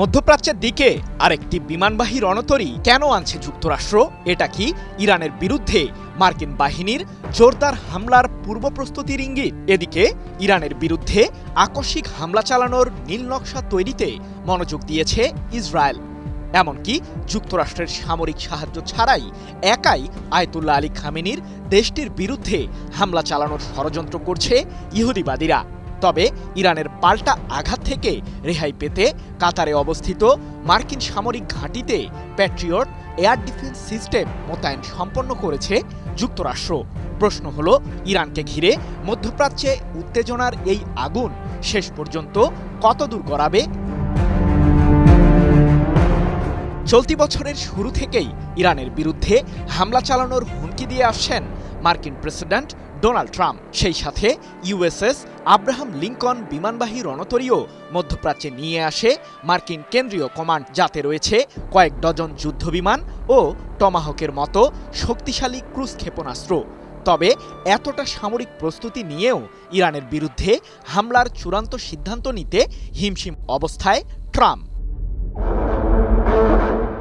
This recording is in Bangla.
মধ্যপ্রাচ্যের দিকে আরেকটি বিমানবাহী রণতরী কেন আনছে যুক্তরাষ্ট্র? এটা কি ইরানের বিরুদ্ধে মার্কিন বাহিনীর জোরদার হামলার পূর্ব প্রস্তুতির ইঙ্গিত? এদিকে ইরানের বিরুদ্ধে আকস্মিক হামলা চালানোর নীলনকশা তৈরিতে মনোযোগ দিয়েছে ইসরায়েল। এমনকি যুক্তরাষ্ট্রের সামরিক সাহায্য ছাড়াই একাই আয়াতুল্লাহ আলী খামেনির দেশটির বিরুদ্ধে হামলা চালানোর ষড়যন্ত্র করছে ইহুদিবাদীরা। তবে ইরানের পাল্টা আঘাত থেকে রেহাই পেতে কাতারে অবস্থিত মার্কিন সামরিক ঘাঁটিতে প্যাট্রিয়ট এয়ার ডিফেন্স সিস্টেম মোতায়েন সম্পন্ন করেছে যুক্তরাষ্ট্র। প্রশ্ন হলো, ইরানকে ঘিরে মধ্যপ্রাচ্যে উত্তেজনার এই আগুন শেষ পর্যন্ত কতদূর গড়াবে? চলতি বছরের শুরু থেকেই ইরানের বিরুদ্ধে হামলা চালানোর হুমকি দিয়ে আসছেন মার্কিন প্রেসিডেন্ট ডোনাল্ড ট্রাম্প। সেই সাথে ইউএসএস আব্রাহাম লিঙ্কন বিমানবাহী রণতরীও মধ্যপ্রাচ্যে নিয়ে আসে মার্কিন কেন্দ্রীয় কমান্ড, যাতে রয়েছে কয়েক ডজন যুদ্ধবিমান ও টমাহকের মতো শক্তিশালী ক্রুজ ক্ষেপণাস্ত্র। তবে এতটা সামরিক প্রস্তুতি নিয়েও ইরানের বিরুদ্ধে হামলার চূড়ান্ত সিদ্ধান্ত নিতে হিমশিম অবস্থায় ট্রাম্প।